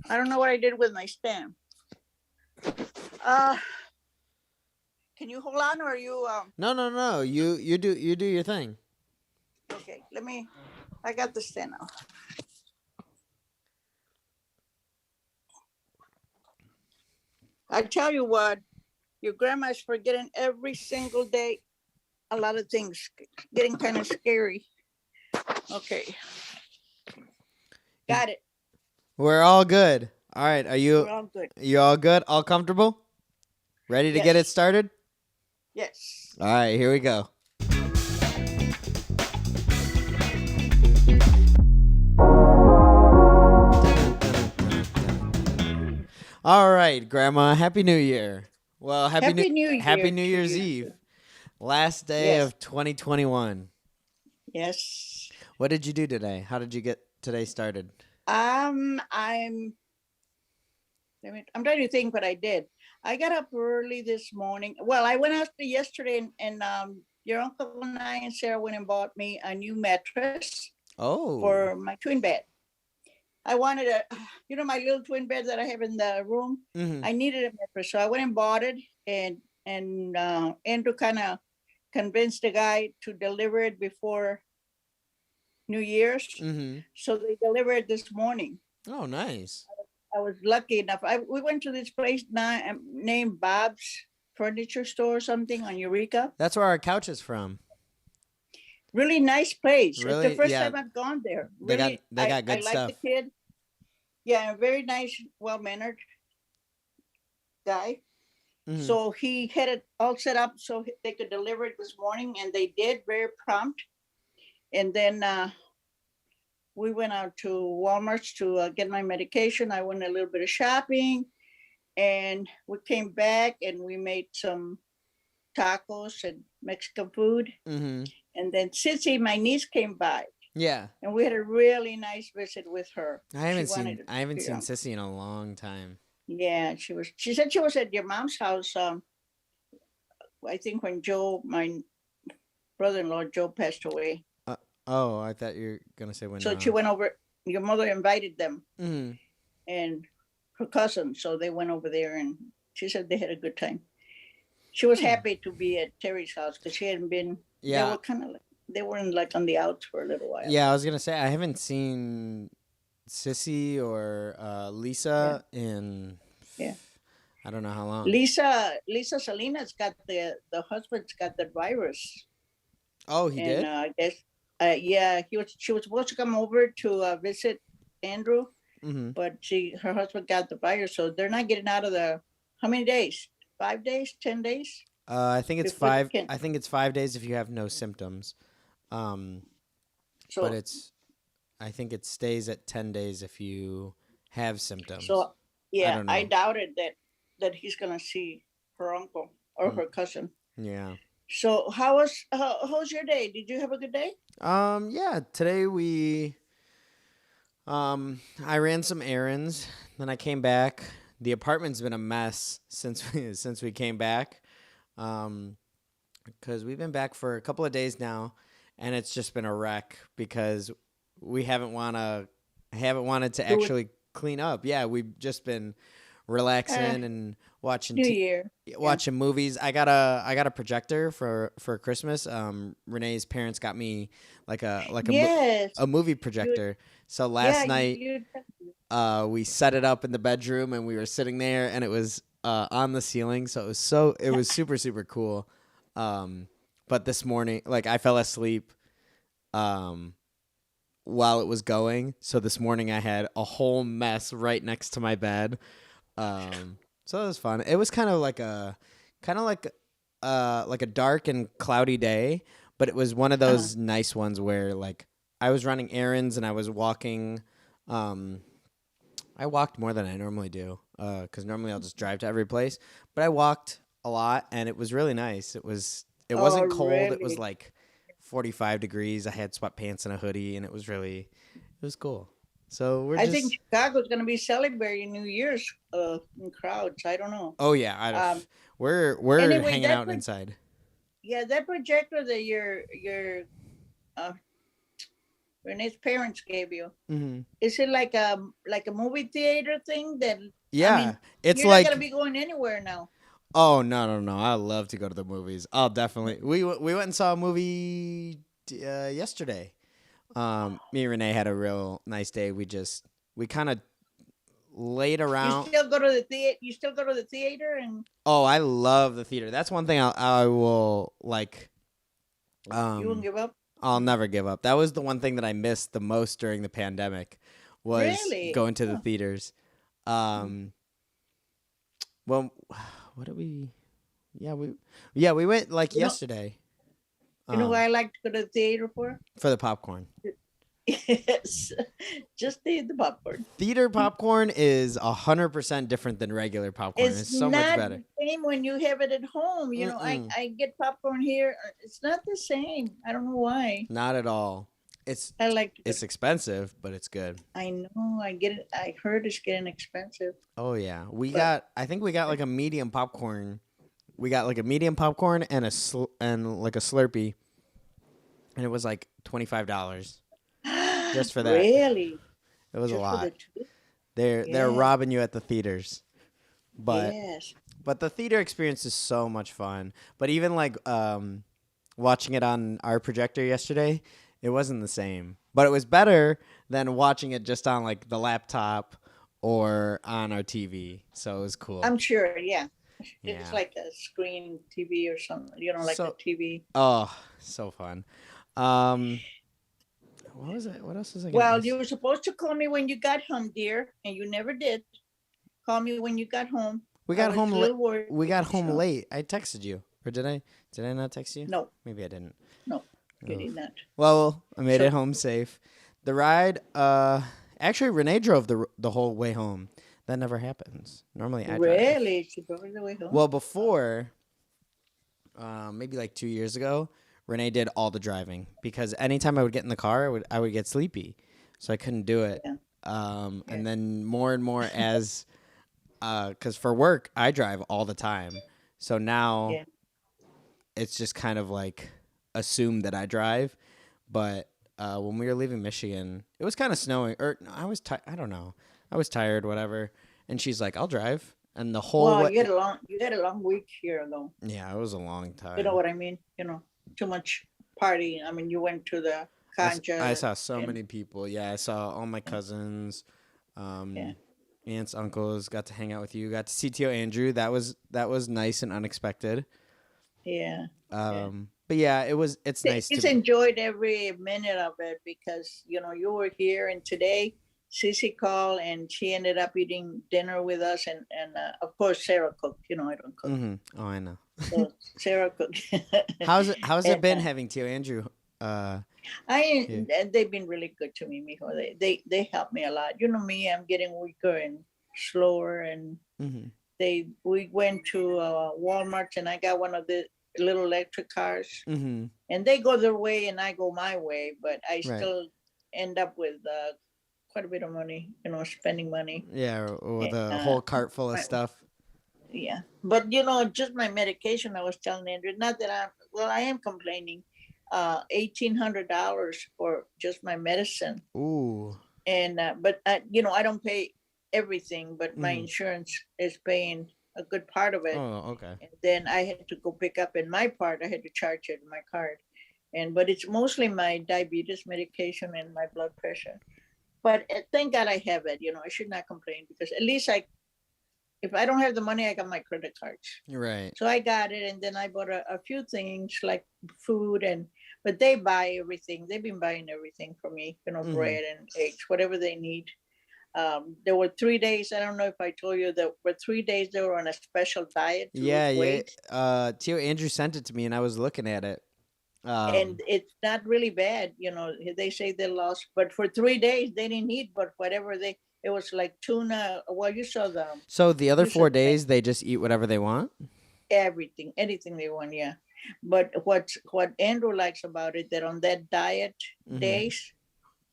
I don't know what I did with my stand. Uh, can you hold on, or are you? No, no, no. You do your thing. Okay, let me. I got the stand now. I tell you what, your grandma's forgetting every single day a lot of things, getting kind of scary. Okay, You, got it. we're all good. All right. We're all good. You all good? All comfortable? Ready to get it Yes, started? yes. All right. Here we go. All right, Grandma. Happy New Year. Well, Happy New Happy Year New to Year's you Eve. too. Last day Yes, of 2021. yes. What did you do today? How did you get today started? I'm. I'm trying to think what I did. I got up early this morning. Well, I went out yesterday, and your uncle and I and Sarah went and bought me a new mattress Oh. for my twin bed. I wanted my little twin bed that I have in the room. Mhm. I needed a mattress, so I went and bought it, and Andrew kind of convinced the guy to deliver it before New Year's. Mhm. So they delivered this morning. Oh, nice. I was lucky enough. We went to this place named Bob's Furniture Store or something on Eureka. That's where our couch is from. Really nice place. It's the Really? first Yeah. time I've gone there. They got Really, they I got I good like the stuff. kid. Yeah, very nice, well mannered guy. Mhm. So he had it all set up so they could deliver it this morning, and they did, very prompt. And then we went out to Walmart to get my medication. I went a little bit of shopping, and we came back and we made some tacos and Mexican food. Mhm. And then Sissy, my niece, came by, Yeah. and we had a really nice visit with her. I She haven't wanted seen to, I haven't you seen know, Sissy in a long time. yeah, she was. She said she was at your mom's house. I think when Joe, my brother-in-law, Joe passed away. Uh, oh, I thought you were gonna say when. So she went over. Your mother invited them Mhm. and her cousin, so they went over there, and she said they had a good time. She was Hmm. happy to be at Terry's house because she hadn't been. They Yeah. were kind of like they were in, like, on the outs for a little while. Yeah. I was gonna say I haven't seen Sissy or Yeah, Lisa in yeah. I don't know how long. Lisa Salinas got the husband's got the virus, Oh, he and did. I guess yeah, she was supposed to come over to visit Andrew, Mm-hmm. but her husband got the virus, so they're not getting out of the. How many days? 5 days, 10 days I think it's before they five. can. I think it's 5 days if you have no symptoms. Um, but So I think it stays at 10 days if you have symptoms. so I yeah, don't I know. doubted that he's gonna see her uncle or Mm, her cousin. yeah. So how's your day? Did you have a good day? Yeah. Today I ran some errands. Then I came back. The apartment's been a mess since since we came back. Um, because we've been back for a couple of days now, and it's just been a wreck because we haven't wanted to Do it. actually clean up. Yeah, we've just been Uh, relaxing and watching New Year. Yeah. watching movies. I got a projector for Christmas. Renee's parents got me Yes. a movie You. projector. So Yeah. last night You. we set it up in the bedroom and we were sitting there and it was on the ceiling, so it was super super cool. Um, but this morning, like I fell asleep um, while it was going, so this morning I had a whole mess right next to my bed. So it was fun. It was kind of like a dark and cloudy day, but it was one of Uh, those nice ones where like I was running errands and I was walking. Um, I walked more than I normally do because normally I'll just drive to every place. But I walked a lot, and it was really nice. It oh, wasn't cold. It was really? like 45 degrees. I had sweatpants and a hoodie, and it was cool. So we're I think just Chicago's going to be celebrating New Year's in crowds. I don't know. oh yeah, Um. we're Anyway, hanging out inside. yeah, that projector that your uh, Renee's parents gave you. Hmm. Is it like a movie theater thing that I Yeah, mean it's you're not like gonna be going anywhere now? oh no no no! I love to go to the movies. I'll definitely. We went and saw a movie yesterday. Me and Renee had a real nice day. We kind of laid You around. still go to the theater? You still go to the theater and Oh, I love the theater. That's one thing I will like. you won't Um, give up? I'll never give up. That was the one thing that I missed the most during the pandemic, was Really? going to the Huh. theaters. Um, well, what did we? We went like You know, yesterday. you know what Um, I like to go to the theater for? for the popcorn. Yes, just the popcorn. Theater popcorn is 100% different than regular popcorn. It's It's so much not better. the same when you have it at home. You know, I Mm-mm, I get popcorn here. It's not the same. I don't know why. not at all. It's I like to it's expensive, but it's good. I know. I get it. I heard it's getting expensive, Oh yeah, but I think we got like a medium popcorn. We got like a medium popcorn and and like a Slurpee, and it was like $25 just for that. really, It was a just for the lot. two? They're Yeah. robbing you at the theaters, but Yes. the theater experience is so much fun. But even like watching it on our projector yesterday, it wasn't the same. But it was better than watching it just on like the laptop or on our TV. So it was cool. I'm sure. Yeah. It's Yeah. like a screen TV or something. You know, like a So TV. oh, so fun. Um what was it? What else was I gonna Well, ask? you were supposed to call me when you got home, dear, and you never did. Call me when you got home. We I got was home a late. little worried. We got home So, late. I texted you. Or did I? Did I not text you? no, Maybe I didn't. no, you Oh. did not. Well, I made So it home safe. The ride, actually Renee drove the whole way home. That never happens. Normally I drive. really, she drove the way home. Well, before, maybe like 2 years ago, Renee did all the driving because anytime I would get in the car, I would get sleepy, so I couldn't do it. Yeah. Yeah. And then more and more as, because for work I drive all the time, so now Yeah. it's just kind of like assumed that I drive. But when we were leaving Michigan, it was kind of snowing, or no, I don't know, I was tired, whatever. And she's like, "I'll drive," and the whole Well, way, you had a long week here though. yeah, it was a long time. You know what I mean? You know, too much partying. I mean, you went to the I Concha. saw so and many people. Yeah, I saw all my cousins, Yeah. aunts, uncles. Got to hang out with you. Got to see Tio Andrew. That was nice and unexpected. Yeah. But yeah, it's nice He's to. enjoyed every minute of it because you know you were here, and today Sissy called and she ended up eating dinner with us, and of course Sarah cooked. You know I don't cook, Oh, I know. so Sarah cooked. How's it And, been having Tio Andrew? Yeah. they've been really good to me, mijo. They help me a lot. You know me, I'm getting weaker and slower, and Mm-hmm. we went to Walmart and I got one of the little electric cars, Mm-hmm. and they go their way and I go my way, but I Right. still end up with quite a bit of money, you know, spending money. Yeah, with a Uh, whole cart full of my- stuff. Yeah, but you know, just my medication. I was telling Andrew, not that I am complaining. $1,800 for just my medicine, Ooh. and but you know, I don't pay everything, but my Mhm. insurance is paying a good part of it. Oh, okay. And then I had to go pick up in my part. I had to charge it in my card, but it's mostly my diabetes medication and my blood pressure. But thank God I have it. You know, I should not complain because at least if I don't have the money, I got my credit cards. You're right. So I got it, and then I bought a few things like food, but they buy everything. They've been buying everything for me. You know, Mhm. bread and eggs, whatever they need. There were 3 days. I don't know if I told you, there were 3 days they were on a special diet to Yeah, lose yeah. weight. Tio Andrew sent it to me, and I was looking at it. And it's not really bad. You know, they say they lost, but for 3 days they didn't eat but whatever it was like tuna. Well, you saw So the other you saw 4 days, they just eat whatever they want. anything they want, yeah. But what Andrew likes about it, that on that diet Mhm. days,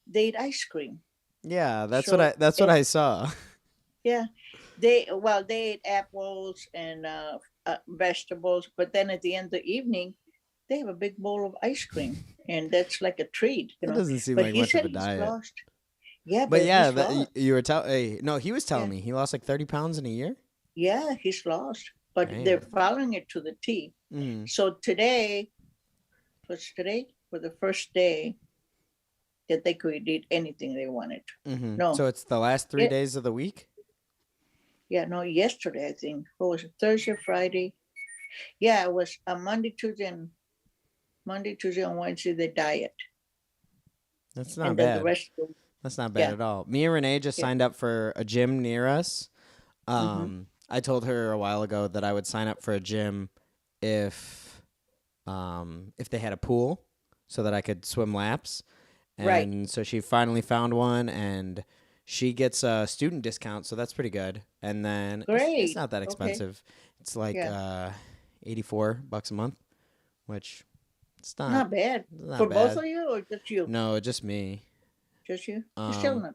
they eat ice cream. Yeah, that's So what it, I saw. yeah, they ate apples and vegetables, but then at the end of the evening, they have a big bowl of ice cream. and that's like a treat, That doesn't seem But like he much of said a he's diet. lost. Yeah, But but yeah, he's lost. you were telling. No, he was telling Yeah, me he lost like 30 pounds in a year. yeah, he's lost. But they're Dang. following it to the T. Mm-hmm. So today was the first day that they could eat anything they wanted. Mm-hmm. No, So it's the last 3 days of the week. yeah, no, yesterday I think. What was it? Thursday, Friday? Yeah, it was a Monday, Tuesday, and Wednesday the diet, That's not and then the bad. rest of the That's not bad yeah, at all. Me and Renee just yeah. signed up for a gym near us. Hmm. I told her a while ago that I would sign up for a gym if they had a pool so that I could swim laps. Right. And so she finally found one, and she gets a student discount, so that's pretty good. And then it's Great. not that Okay. expensive. It's like Yeah. $84 a month, which it's Not bad. not For both bad. of you or just you? No, just me. Just you? It's still Um, not.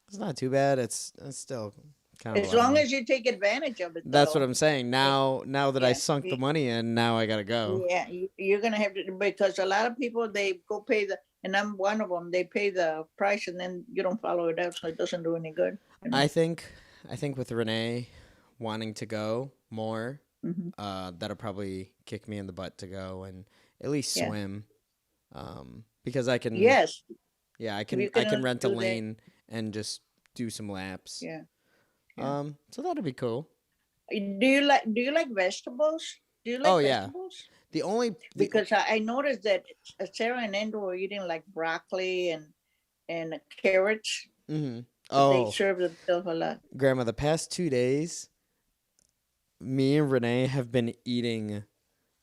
it's not too bad. It's still kind of a As lot of long money. as you take advantage of it, That's what though. I'm saying. Now that I Yeah. sunk the money in, now I gotta go. Yeah, you're gonna have to, because a lot of people, they go pay and I'm one of them. They pay the price and then you don't follow it up, so it doesn't do any good. I think with Renee wanting to go more, Hmm. that'll probably kick me in the butt to go and at least Yeah. swim. Because I can, Yes, yeah, I if can you I can can rent a do that. lane and just do some laps. Yeah. Yeah. So that'd be cool. Do you like vegetables? Do you like Oh yeah. vegetables? The only Because I noticed that Sarah and Andrew were eating like broccoli and carrots. Mhm. They Oh, serve themselves a lot. Grandma, the past 2 days, me and Renee have been eating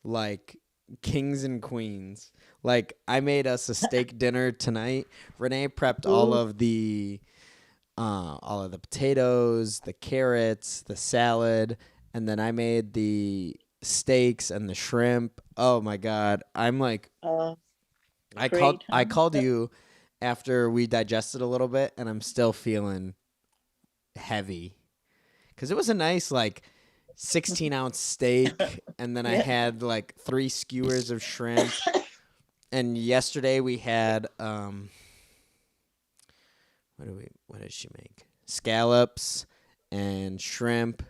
like kings and queens. Like I made us a steak dinner tonight. Renee prepped Ooh, all of the potatoes, the carrots, the salad, and then I made the steaks and the shrimp. Oh my god. I'm like great, I huh? called you after we digested a little bit and I'm still feeling heavy cuz it was a nice like 16-ounce steak and then I Yeah. had like 3 skewers of shrimp. And yesterday we had what did she make? Scallops and shrimp.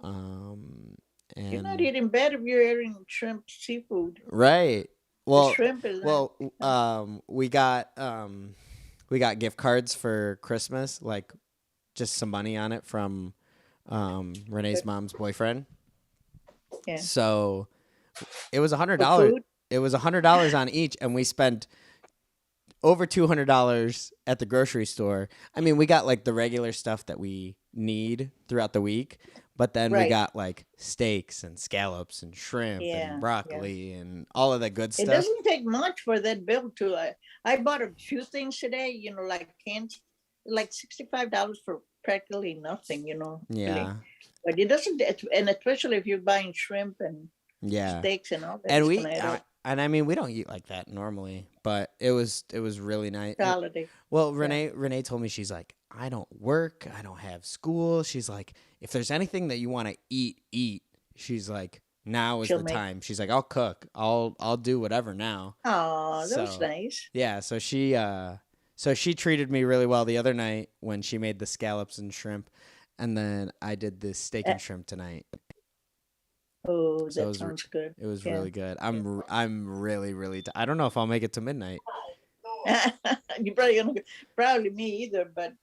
You're not And eating bad if you're eating shrimp seafood. right. The Well, shrimp is not. we got gift cards for Christmas, like just some money on it from Renee's mom's boyfriend. Yeah. So it was For $100. food? It was $100 on each, and we spent over $200 at the grocery store. I mean, we got like the regular stuff that we need throughout the week, but then we Right. got like steaks and scallops and shrimp Yeah. and broccoli and all of that good It stuff. doesn't take much for that bill to. I bought a few things today, like cans, like $65 for practically nothing, really. Yeah. But it doesn't, and especially if you're buying shrimp and Yeah. steaks and all that, And it's we gonna add up. and I mean, we don't eat like that normally, but it was really nice. Holiday. Well, Renee told me, she's like, I don't work, I don't have school. She's like, if there's anything that you want to eat. She's like, now is She'll the make- time. She's like, I'll cook. I'll do whatever now. Oh, that was So- nice. Yeah, so she treated me really well the other night when she made the scallops and shrimp, and then I did the steak and shrimp tonight. Oh, So that it was sounds good. It was Yeah. really good. I'm really I don't know if I'll make it to midnight. You probably me either, but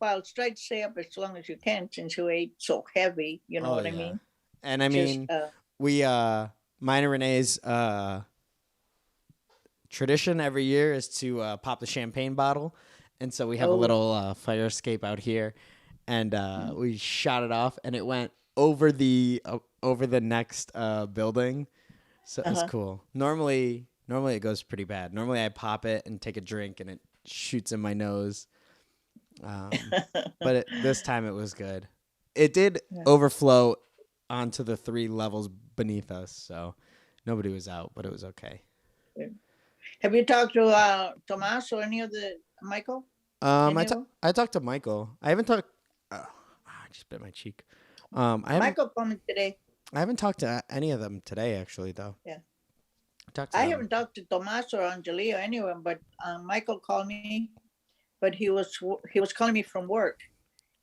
well, try to stay up as long as you can since you ate so heavy. You know Oh, what I yeah. mean? And I Just, mean, we mine and Renee's tradition every year is to pop the champagne bottle, and so we have a Oh. little fire escape out here, and we shot it off, and it went over the next building, so it was Uh-huh. cool. Normally it goes pretty bad. Normally I pop it and take a drink, and it shoots in my nose. But this time it was good. It did Yeah. overflow onto the 3 levels beneath us, so nobody was out, but it was okay. Have you talked to Tomas or any of the Michael? I Any of them? talked to Michael. I haven't talked. I just bit my cheek. I haven't Michael called me today. I haven't talked to any of them today, actually, though. Yeah. Talk to I them. haven't talked to Tomas or Angelia or anyone, but Michael called me, but he was calling me from work,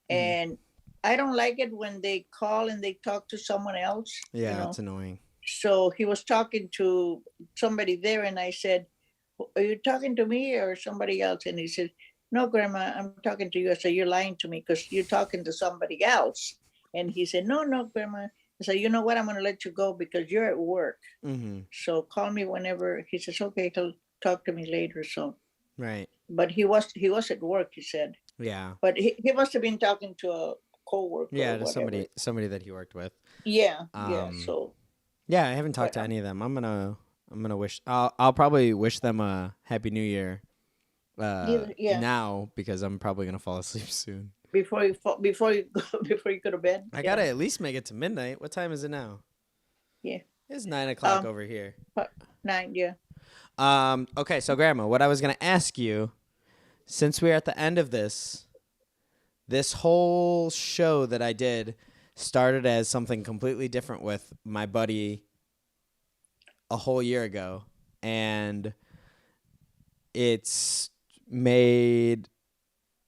Hmm. and I don't like it when they call and they talk to someone else, you Yeah, it's know. annoying. So he was talking to somebody there, and I said, "Are you talking to me or somebody else?" And he said, "No, Grandma, I'm talking to you." I said, "You're lying to me because you're talking to somebody else." And he said, "No, no, Grandma." I said, "You know what? I'm going to let you go because you're at work. Hmm. So call me whenever." He says, "Okay, he'll talk to me later." So, Right. but he was at work. He said, Yeah. but he must have been talking to a coworker Yeah, or to whatever. somebody that he worked with. Yeah, yeah. Um, So, yeah, I haven't talked but to any of them. I'm gonna wish. I'll probably wish them a happy New Year. yeah. Now because I'm probably gonna fall asleep soon. Before you go, before you go to bed. I Yeah, gotta at least make it to midnight. What time is it now? yeah. It's 9 o'clock Um, over here. 9. Yeah. Okay, so Grandma, what I was gonna ask you, since we're at the end of this whole show that I did started as something completely different with my buddy a whole year ago, and it's made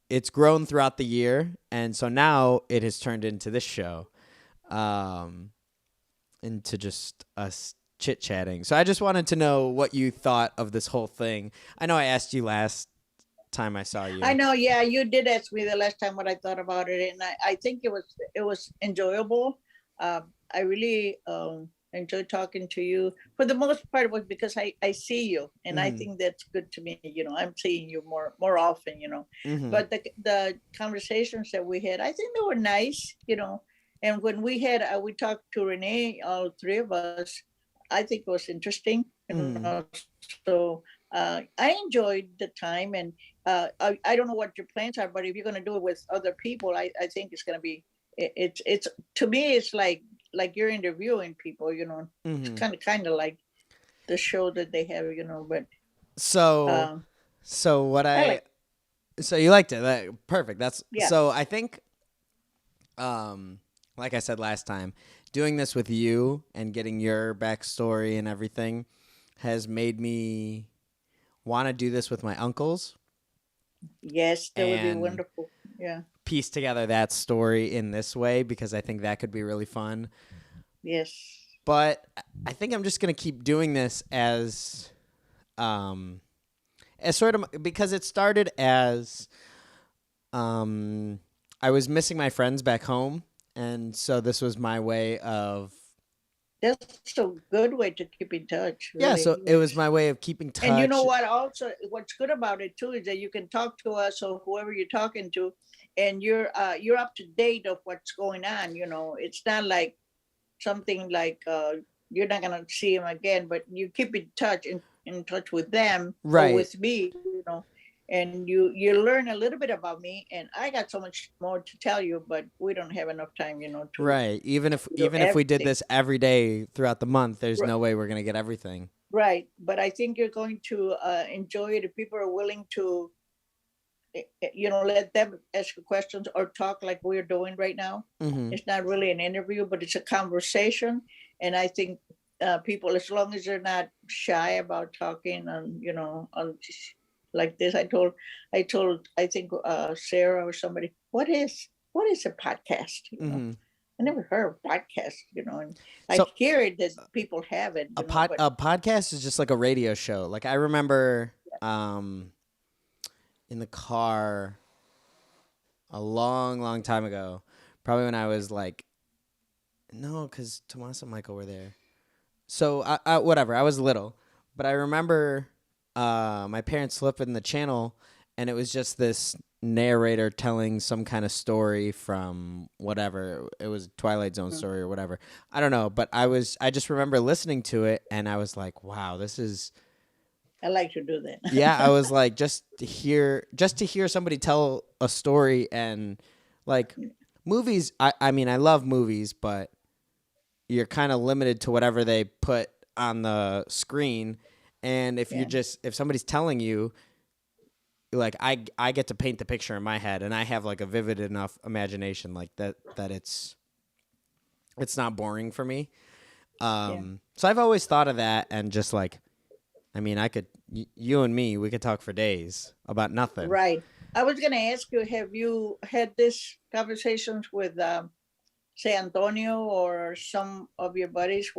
it's grown throughout the year, and so now it has turned into this show, um, into just us chit chatting. So I just wanted to know what you thought of this whole thing. I know I asked you last time I saw I you. know. Yeah, you did ask me the last time what I thought about it, and I think it was enjoyable. I really enjoyed talking to you. For the most part, it was because I see you, and I Mm-hmm. think that's good to me. You know, I'm seeing you more often. You know, Mm-hmm. but the conversations that we had, I think they were nice. You know, and when we talked to Renee, all three of us, I think it was interesting. You Mm-hmm. know, so I enjoyed the time, and I don't know what your plans are, but if you're going to do it with other people, I think it's going to be it's to me it's like you're interviewing people, you know. It's Mm-hmm. kind of like the show that they have, you know. But So, uh, so what I I like, so you liked it. Perfect. That's yeah, so I think like I said last time, doing this with you and getting your backstory and everything has made me want to do this with my uncles yes, that would be and wonderful. Yeah, piece together that story in this way because I think that could be really fun. yes, But I think I'm just gonna keep doing this um as sort of because it started as um I was missing my friends back home, and so this was my way of that's a good way to keep in touch. yeah. Really, So it was yes. my way of keeping And you know touch. what? Also, what's good about it too is that you can talk to us or whoever you're talking to, and you're up to date of what's going on. You know, it's not like something like you're not gonna see him again, but you keep in touch with them or Right. with me, you know, and you learn a little bit about me, and I got so much more to tell you, but we don't have enough time, you know, to Right. Even if do even if we did everything. this every day throughout the month, there's R- no way we're gonna get everything. Right, but I think you're going to enjoy it if people are willing to, you know, let them ask you questions or talk like we're doing right now. Mm-hmm. It's not really an interview, but it's a conversation. And I think people, as long as they're not shy about talking on, you know, on like this, I think Sarah or somebody, what is a podcast? You know, Mm-hmm. I never heard of podcast. You know, and I So hear it that people have it. You know, but a podcast is just like a radio show. Like I remember in the car a long time ago, probably when I was like no, because Tomas and Michael were there. So whatever, I was little, but I remember my parents flipping the channel, and it was just this narrator telling some kind of story from whatever it was, Twilight Zone story or whatever. I don't know, but I just remember listening to it, and I was like, wow, this is I like to do yeah. I that. was like just to hear somebody tell a story and like movies. I mean, I love movies, but you're kind of limited to whatever they put on the screen. And if you're Yeah, just if somebody's telling you, like I get to paint the picture in my head, and I have like a vivid enough imagination like that it's not boring for me. yeah. So I've always thought of that and just like I mean, you and me, we could talk for days about nothing. Right. I was going to ask you, have you had this conversations with, say, Antonio or some of your buddies,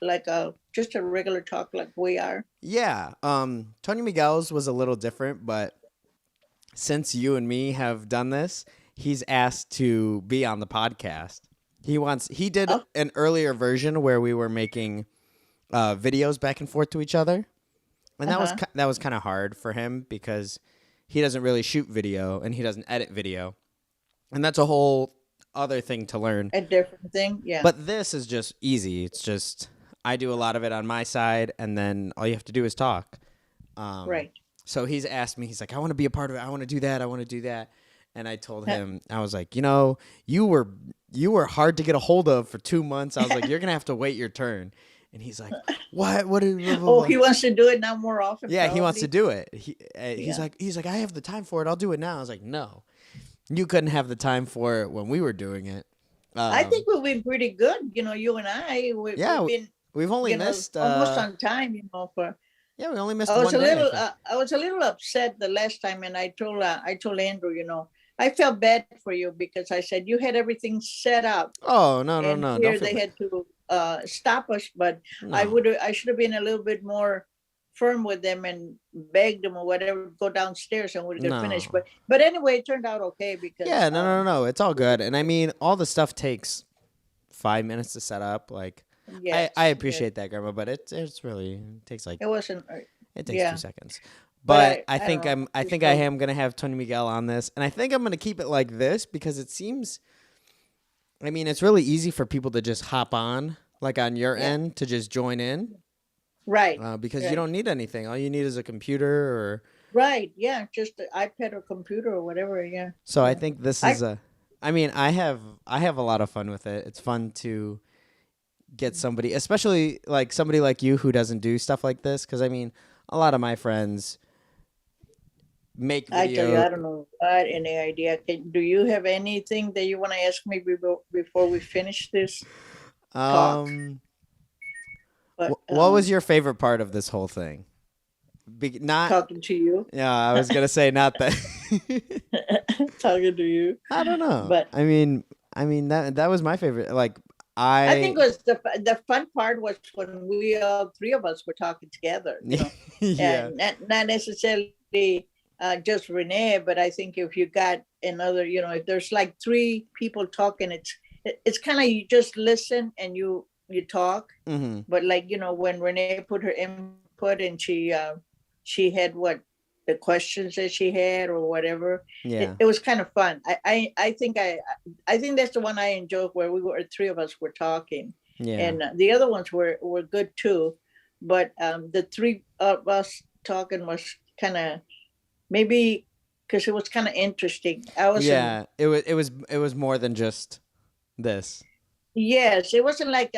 like just a regular talk like we are? Yeah. Tony Miguel's was a little different, but since you and me have done this, he's asked to be on the podcast. He did Oh. an earlier version where we were making videos back and forth to each other. And that was kind of hard for him because he doesn't really shoot video and he doesn't edit video. And that's a whole other thing to learn. A different thing, yeah. But this is just easy. It's just I do a lot of it on my side, and then all you have to do is talk. Right. So he's asked me, he's like, I want to be a part of it. I want to do that. I want to do that. And I told him, I was like, you were hard to get a hold of for 2 months. I was like, you're going to have to wait your turn. And he's like, what? Oh, he wants to do it now more often. Yeah, he wants to probably. do it. He's like, I have the time for it. I'll do it now. I was like, no, you couldn't have the time for it when we were doing it. I think we've been pretty good. You and I, we've been, we've only missed almost on time, for. Yeah, we only missed I was one a day, little, I think. I was a little upset the last time, and I told Andrew, I felt bad for you because I said you had everything set up, Oh, no. and Don't here feel they bad. had to stop us. But No. I should have been a little bit more firm with them and begged them or whatever, go downstairs and we could finish. No. But anyway, it turned out okay because Yeah, no. It's all good. And I mean, all the stuff takes 5 minutes to set up. Like, yes, I appreciate that, Grandma, but it's really it takes like it wasn't. it takes yeah. 2 seconds. But But I think don't know. I think I am gonna have Tony Miguel on this, and I think I'm gonna keep it like this because it seems. I mean, it's really easy for people to just hop on, like on your end, to just join in, Right. because Right. you don't need anything. All you need is a computer, or Right. Yeah. Just the iPad or computer or whatever. Yeah. so. I Yeah. think this I- is a. I mean, I have a lot of fun with it. It's fun to get somebody, especially like somebody like you who doesn't do stuff like this, because I mean, a lot of my friends make I tell you, video. I don't know. Any idea? Do you have anything that you want to ask me before we finish this? talk? But, What was your favorite part of this whole thing? Not. talking to you? Yeah, I was gonna say not that. Talking to you. I don't know. But- I mean that was my favorite. Like I think it was the fun part was when we all three of us were talking together. yeah. And not necessarily just Renee, but I think if you got another, if there's like three people talking, it's kind of you just listen and you talk. Mm-hmm. But like when Renee put her input and she had the questions that she had or whatever. Yeah. It was kind of fun. I think that's the one I enjoyed where three of us were talking. Yeah. And the other ones were good too, but the three of us talking was kind of maybe because it was kind of interesting. Yeah. It was more than just this. Yes, it wasn't like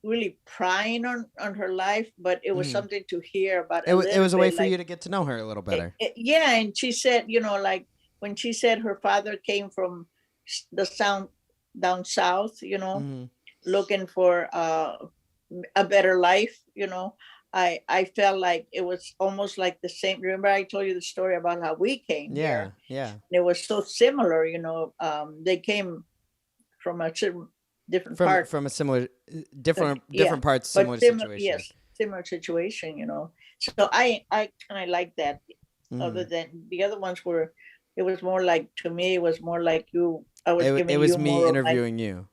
really prying on her life, but it was something to hear about. It was a way for you to get to know her a little better. Yeah, and she said, like when she said her father came from the down south, Mhm. looking for a better life, I felt like it was almost like the same. Remember I told you the story about how we came here? Yeah. And it was so similar, they came from a different part. From a similar different parts, but similar situation. Yes, similar situation, So I kind of like that. Other than the other ones it was more like, to me, it was more like I was giving It was you me more of interviewing you.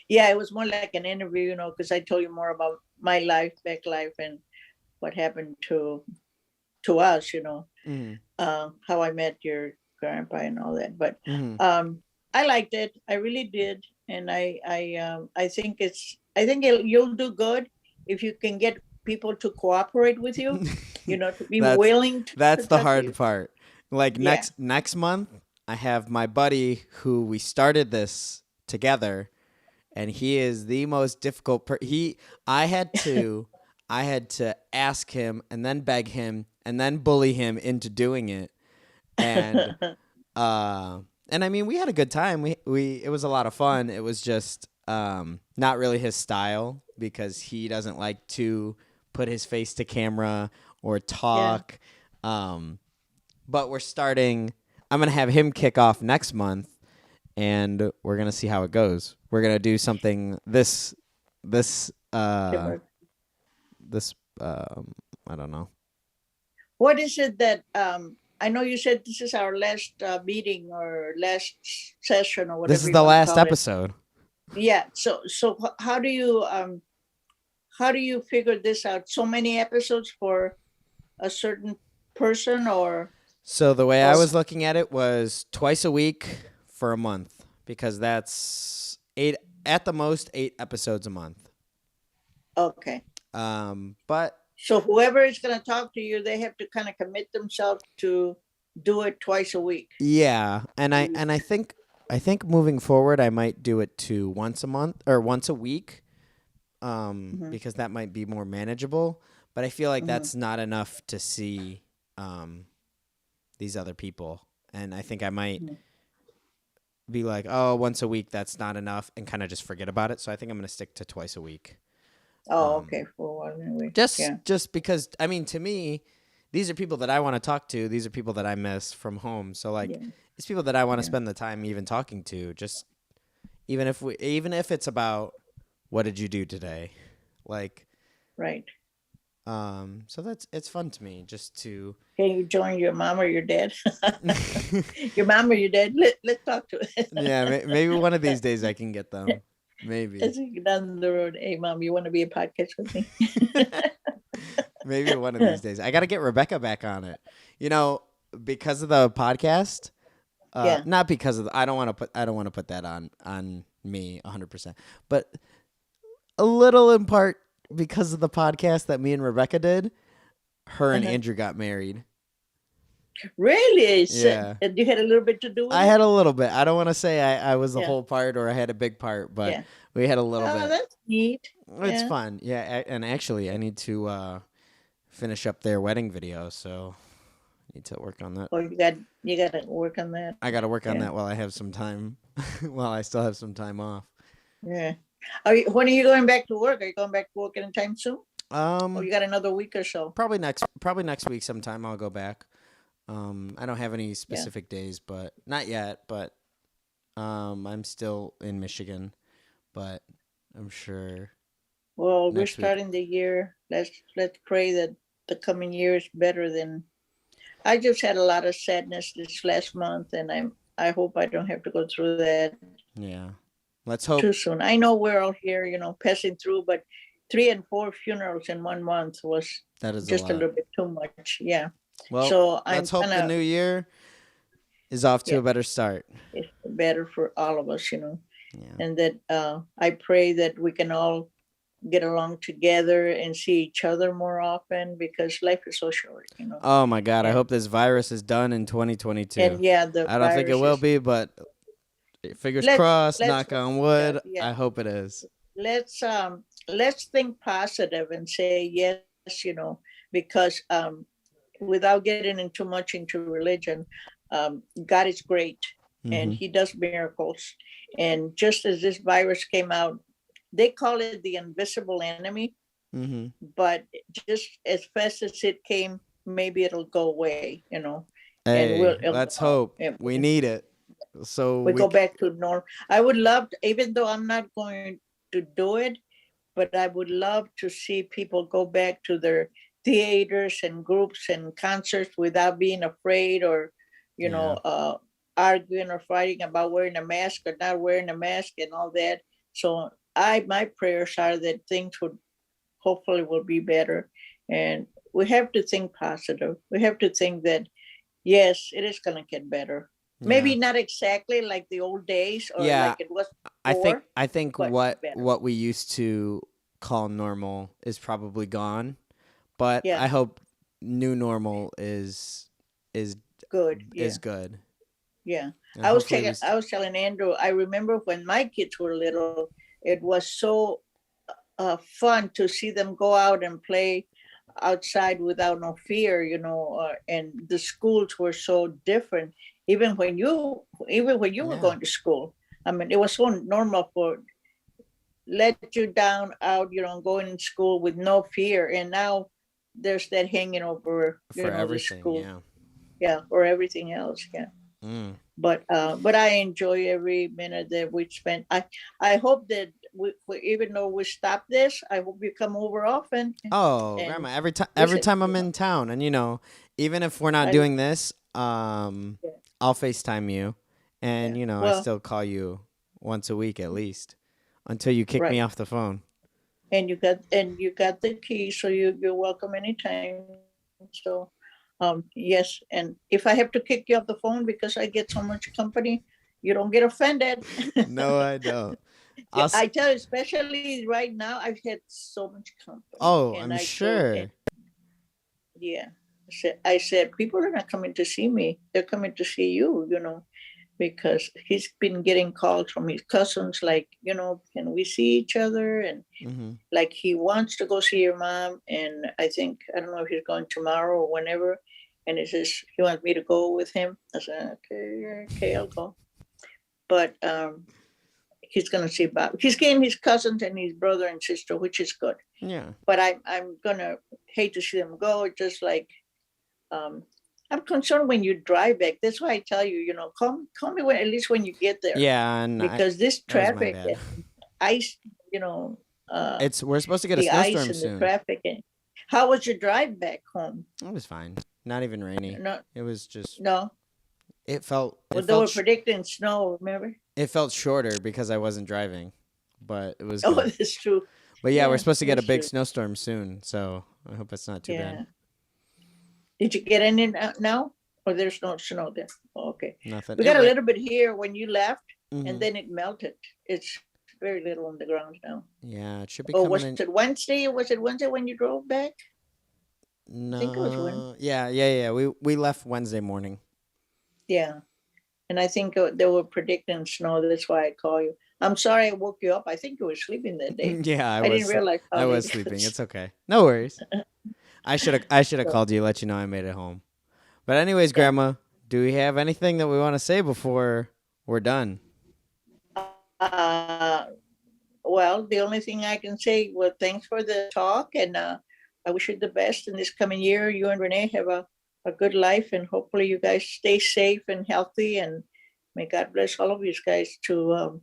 Yeah, it was more like an interview, because I told you more about my back life and what happened to us, Mhm. how I met your grandpa and all that. But Mhm. I liked it. I really did. And I think you'll do good if you can get people to cooperate with you, to be willing to. That's the talk to hard you. part. Like Yeah. next month, I have my buddy who we started this together, and he is the most difficult. I had to ask him and then beg him and then bully him into doing it, and and I mean we had a good time. It was a lot of fun. It was just not really his style because he doesn't like to put his face to camera or talk. But we're starting. I'm gonna have him kick off next month, and we're gonna see how it goes. We're gonna do something this Different. I don't know. What is it that I know you said this is our last meeting or last session or whatever. This is you the wanna last call it. episode. Yeah. So how do you figure this out? So many episodes for a certain person, or So the way I Or- was looking at it was twice a week for a month, because that's 8 at the most 8 episodes a month. okay. But So whoever is going to talk to you, they have to kind of commit themselves to do it twice a week. yeah, and I think moving forward I might do it to once a month or once a week, because that might be more manageable. But I feel like that's not enough to see these other people, and I think I might be like, oh, once a week that's not enough, and kind of just forget about it. So I think I'm gonna stick to twice a week. Oh, okay. For one week. Just because, I mean, to me, these are people that I want to talk to. These are people that I miss from home. So like, it's people that I want to spend the time even talking to. Just even if it's about what did you do today, like, Right. so it's fun to me just to. Can you join your mom or your dad? Your mom or your dad? Let's talk to it. Yeah, maybe one of these days I can get them. Maybe. As we get down the road, hey mom, you want to be a podcast with me? Maybe one of these days. I got to get Rebecca back on it. Because of the podcast. Not because of I don't want to put that on me 100%. But a little in part because of the podcast that me and Rebecca did. Her and Andrew got married. Really? Yeah. And you had a little bit to do with it? I had a little bit. I don't want to say I was the whole part or I had a big part, but we had a little bit. Oh, that's neat. It's fun. Yeah, and actually I need to finish up their wedding video, so I need to work on that. Oh, you got to work on that. I got to work on that while I have some time, while I still have some time off. Yeah. When are you going back to work? Are you going back to work anytime soon? Or you got another week or so? Probably next week sometime I'll go back. I don't have any specific days, but not yet, but I'm still in Michigan, but I'm sure. Well, we're starting the year. Let's pray that the coming year is better than. I just had a lot of sadness this last month, and I hope I don't have to go through that. Yeah, let's hope too soon. I know we're all here, passing through, but 3 and 4 funerals in 1 month was just a little bit too much. Yeah. Well, so let's hope the new year is off to a better start. It's better for all of us, Yeah. And that I pray that we can all get along together and see each other more often, because life is so short, Oh my God! I hope this virus is done in 2022. And I don't think it will be, but fingers crossed. Knock on wood. I hope it is. Let's think positive and say yes, because without getting into much into religion, God is great, and He does miracles. And just as this virus came out, they call it the invisible enemy, but just as fast as it came, maybe it'll go away, Hey, let's hope. We need it. So we go back to normal. I would love to, even though I'm not going to do it, but I would love to see people go back to their theaters and groups and concerts without being afraid or, arguing or fighting about wearing a mask or not wearing a mask and all that. So my prayers are that things hopefully will be better. And we have to think positive. We have to think that, yes, it is going to get better. Yeah. Maybe not exactly like the old days or like it was before. I think what we used to call normal is probably gone, but I hope new normal is good. Is good. Yeah. I was telling Andrew, I remember when my kids were little, it was so fun to see them go out and play outside without no fear, and the schools were so different. Even when you were going to school, I mean, it was so normal for let you down out, going to school with no fear. And now there's that hanging over, For the everything, school. yeah. Yeah, or everything else. Yeah. Mm. But I enjoy every minute that we spent. I hope that even though we stop this, I hope you come over often. Oh, And Grandma, every visit, time I'm in town, and even if we're not I, doing this, yeah. I'll FaceTime you, and Yeah. I Well, still call you once a week at least until you kick me right. off the phone. And you got the key, so you're welcome anytime. So yes, and if I have to kick you off the phone because I get so much company, you don't get offended. No, I don't. Yeah, I'll. I tell you, especially right now, I've had so much company, Oh, and I'm I told, and sure. yeah, I said people are not coming to see me; they're coming to see you. Because he's been getting calls from his cousins, like, can we see each other? And Hmm. like he wants to go see your mom, and I don't know if he's going tomorrow or whenever. And he says he wants me to go with him. I said, okay, I'll go. But he's gonna see Bob. He's getting his cousins and his brother and sister, which is good. Yeah. But I'm gonna hate to see them go. Just like um, I'm concerned when you drive back. That's why I tell you, call me at least when you get there, Yeah, and because this that was my traffic bad. and ice, uh, We're supposed to get a the ice snowstorm and the soon. traffic. And how was your drive back home? It was fine. Not even rainy. No, It was just. no. It felt. Well, It they were felt. predicting snow. Remember? It felt shorter because I wasn't driving, but it was Oh, good. that's true. But yeah, we're Yeah, supposed to get a that's big true. snowstorm soon, so I hope it's not too Yeah. bad. Did you get any now? Or there's no snow there? Oh, okay. Nothing. We got a little bit here when you left, Mhm. and then it melted. It's very little on the ground now. Yeah, it should be Or coming was in. it Wednesday? Was it Wednesday when you drove back? I think it was Wednesday. No. Yeah. We left Wednesday morning. Yeah. And I think they were predicting snow. That's why I call you. I'm sorry I woke you up. I think you were sleeping that day. Yeah, I didn't realize how I late was it sleeping. was. It's okay. No worries. I should have So, called you, let you know I made it home. But anyways, yeah. Grandma, do we have anything that we want to say before we're done? Uh, well, the only thing I can say, well, thanks for the talk, and I wish you the best in this coming year. You and Renee have a good life, and hopefully you guys stay safe and healthy, and may God bless all of you guys to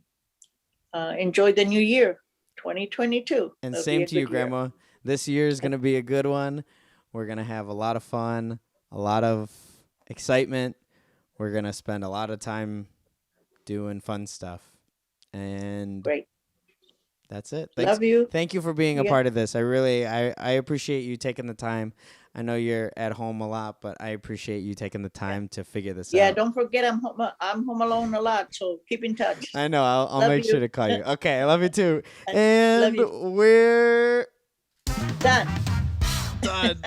enjoy the new year, 2022. And It'll be same a to you, good year. Grandma. This year is going to be a good one. We're going to have a lot of fun, a lot of excitement. We're going to spend a lot of time doing fun stuff. And Great. that's it. Love you. Thank you for being a Yeah. part of this. I appreciate you taking the time. I know you're at home a lot, but I appreciate you taking the time to figure this Yeah, out. don't forget I'm home alone a lot, so keep in touch. I know. I'll Love make sure you. to call you. Okay, I love you too. Love And you. we're Done. done.